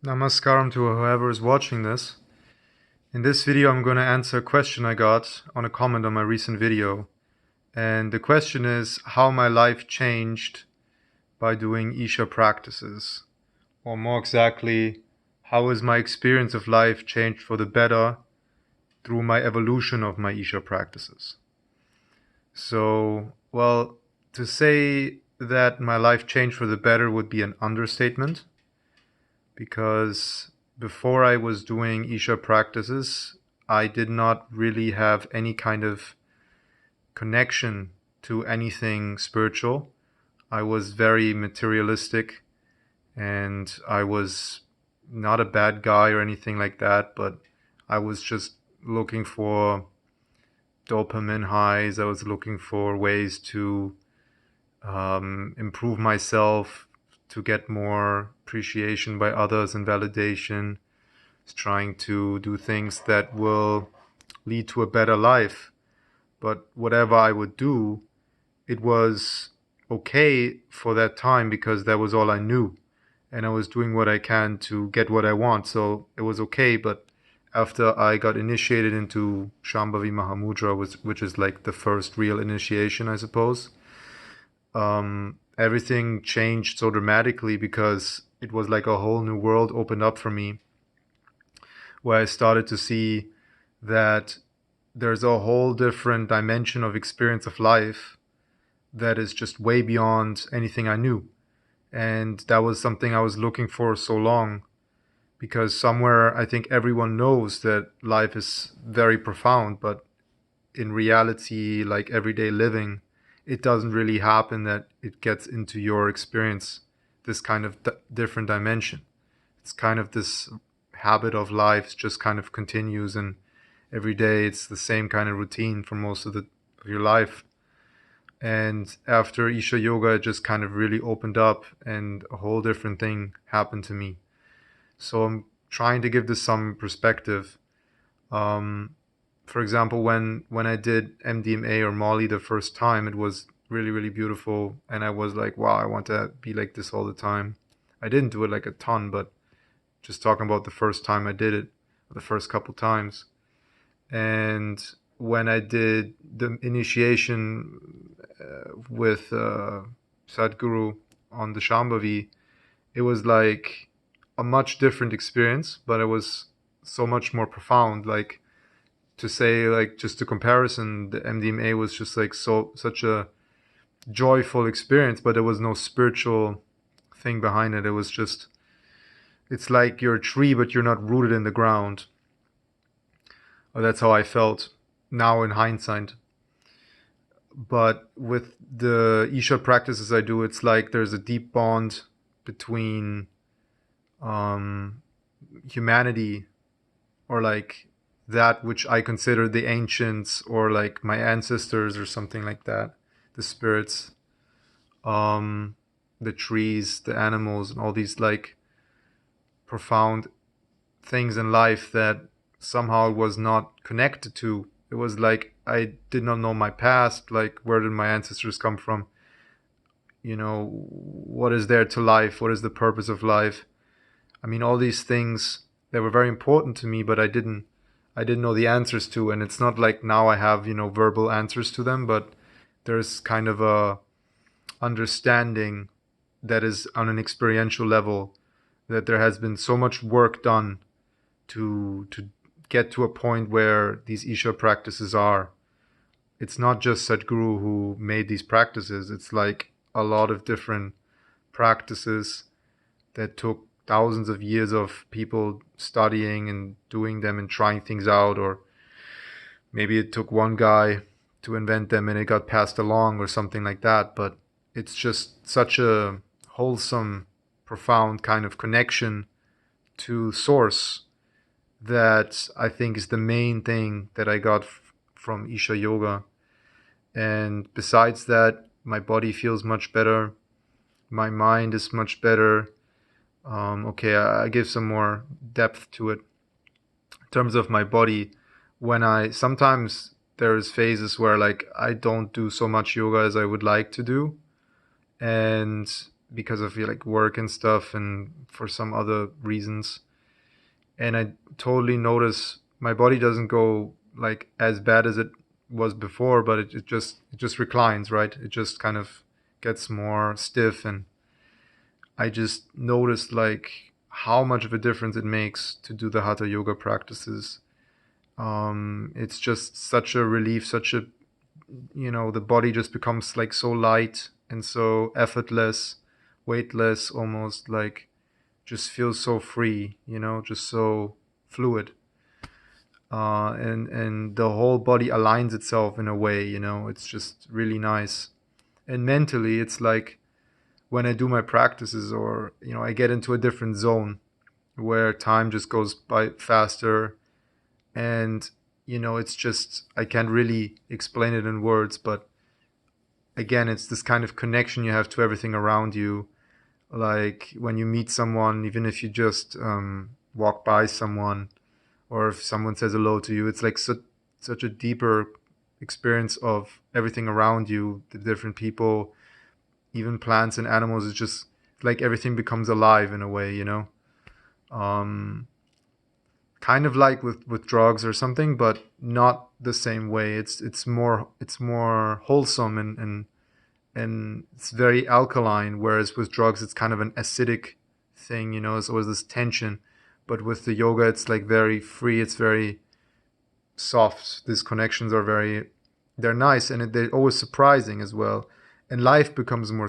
Namaskaram to whoever is watching this. In this video, I'm going to answer a question I got on a comment on my recent video. And the question is how my life changed by doing Isha practices. Or more exactly, how has my experience of life changed for the better through my evolution of my Isha practices. So, well, to say that my life changed for the better would be an understatement, because before I was doing Isha practices, I did not really have any kind of connection to anything spiritual. I was very materialistic, and I was not a bad guy or anything like that, but I was just looking for dopamine highs. I was looking for ways to improve myself, to get more appreciation by others and validation. It's trying to do things that will lead to a better life. But whatever I would do, it was okay for that time because that was all I knew. And I was doing what I can to get what I want. So it was okay. But after I got initiated into Shambhavi Mahamudra, which is like the first real initiation, I suppose, everything changed so dramatically because it was like a whole new world opened up for me, where I started to see that there's a whole different dimension of experience of life that is just way beyond anything I knew. And that was something I was looking for so long, because somewhere I think everyone knows that life is very profound, but in reality, like everyday living, it doesn't really happen that it gets into your experience, this kind of different dimension. It's kind of this habit of life just kind of continues, and every day it's the same kind of routine for most of your life. And after Isha Yoga, it just kind of really opened up and a whole different thing happened to me. So I'm trying to give this some perspective. For example, when I did MDMA or Molly the first time, it was really, really beautiful. And I was like, wow, I want to be like this all the time. I didn't do it like a ton, but just talking about the first time I did it, the first couple times. And when I did the initiation with Sadhguru on the Shambhavi, it was like a much different experience, but it was so much more profound. Like, to say, like, just a comparison, the MDMA was just like such a joyful experience, but there was no spiritual thing behind it. It was just, it's like you're a tree, but you're not rooted in the ground. Or that's how I felt now in hindsight. But with the Isha practices I do, it's like there's a deep bond between humanity, or like that which I consider the ancients, or like my ancestors or something like that, the spirits, the trees, the animals, and all these like profound things in life that somehow was not connected to. It was like I did not know my past, like where did my ancestors come from? What is there to life? What is the purpose of life? I mean, all these things, they were very important to me, but I didn't know the answers to. And it's not like now I have, verbal answers to them, but there's kind of a understanding that is on an experiential level, that there has been so much work done to get to a point where these Isha practices are. It's not just Sadhguru who made these practices. It's like a lot of different practices that took thousands of years of people studying and doing them and trying things out. Or maybe it took one guy to invent them and it got passed along or something like that. But it's just such a wholesome, profound kind of connection to source that I think is the main thing that I got from Isha Yoga. And besides that, my body feels much better. My mind is much better. Okay, I give some more depth to it. In terms of my body, when sometimes there's phases where like I don't do so much yoga as I would like to do. And because of like work and stuff and for some other reasons. And I totally notice my body doesn't go like as bad as it was before, but it just reclines, right? It just kind of gets more stiff, and I just noticed like how much of a difference it makes to do the hatha yoga practices. It's just such a relief, such a, the body just becomes like so light and so effortless, weightless, almost like just feels so free, just so fluid. And the whole body aligns itself in a way, it's just really nice. And mentally, it's like when I do my practices, or I get into a different zone where time just goes by faster. And it's just, I can't really explain it in words, but again, it's this kind of connection you have to everything around you. Like when you meet someone, even if you just walk by someone, or if someone says hello to you, it's like such a deeper experience of everything around you, the different people, even plants and animals. It's just like everything becomes alive in a way. Um, Kind of like with drugs or something, but not the same way. It's more wholesome, and it's very alkaline. Whereas with drugs, it's kind of an acidic thing. It's always this tension. But with the yoga, it's like very free. It's very soft. These connections are they're nice, and they're always surprising as well. And life becomes more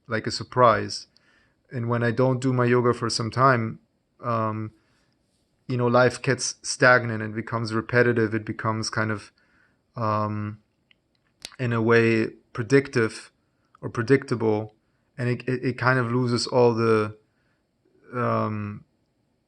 like a surprise. And when I don't do my yoga for some time, um, life gets stagnant and becomes repetitive. It becomes kind of, um, in a way, predictive or predictable, and it kind of loses all um,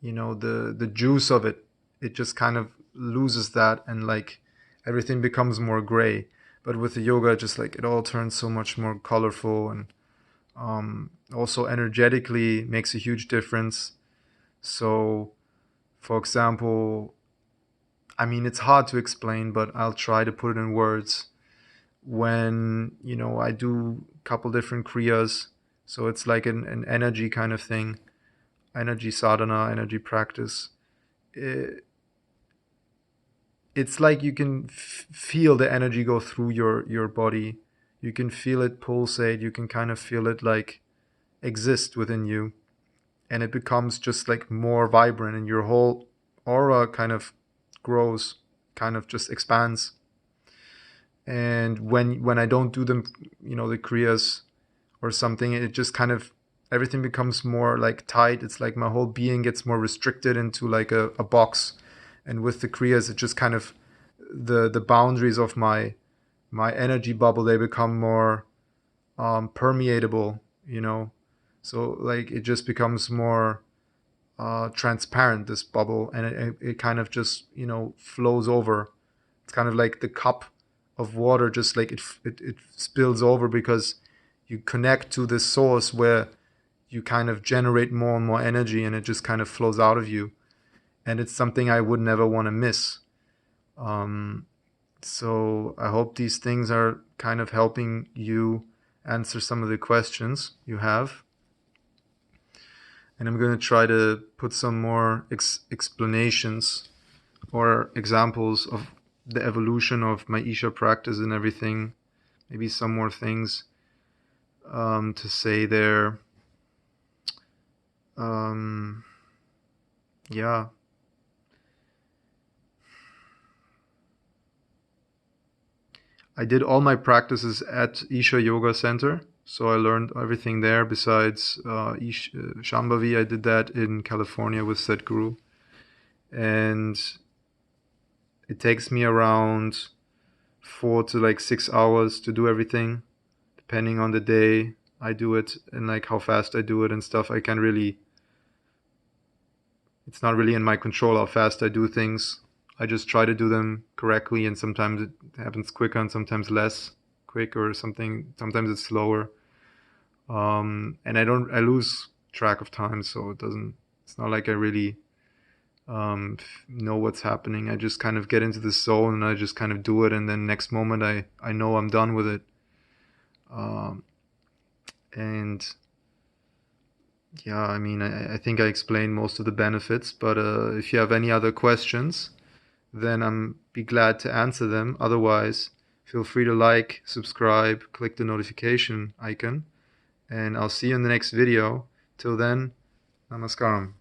the juice of it. It just kind of loses that, and like everything becomes more gray. But with the yoga, just like it all turns so much more colorful, and also energetically makes a huge difference. So, for example, I mean, it's hard to explain, but I'll try to put it in words. When I do a couple different kriyas, so it's like an energy kind of thing, energy sadhana, energy practice. It's like you can feel the energy go through your body. You can feel it pulsate. You can kind of feel it like exist within you, and it becomes just like more vibrant, and your whole aura kind of grows, kind of just expands. And when I don't do them, the kriyas or something, it just kind of, everything becomes more like tight. It's like my whole being gets more restricted into like a box. And with the kriyas, it just kind of, the boundaries of my energy bubble, they become more permeable, so like it just becomes more transparent, this bubble, and it kind of just flows over. It's kind of like the cup of water, just like it spills over, because you connect to this source where you kind of generate more and more energy, and it just kind of flows out of you. And it's something I would never want to miss. um, so I hope these things are kind of helping you answer some of the questions you have. And I'm going to try to put some more explanations or examples of the evolution of my Isha practice and everything. Maybe some more things to say there. Um, yeah. I did all my practices at Isha Yoga Center. So I learned everything there. Besides Shambhavi, I did that in California with Sadhguru. And it takes me around 4 to like 6 hours to do everything, depending on the day I do it and like how fast I do it and stuff. I can't really, it's not really in my control how fast I do things. I just try to do them correctly, and sometimes it happens quicker and sometimes less quick or something. Sometimes it's slower. And I lose track of time, so it's not like I really know what's happening. I just kind of get into the zone and I just kind of do it, and then next moment I know I'm done with it. Um, and Yeah, I mean, I think I explained most of the benefits, but if you have any other questions, then I'm be glad to answer them. Otherwise, feel free to like, subscribe, click the notification icon, and I'll see you in the next video. Till then, namaskaram.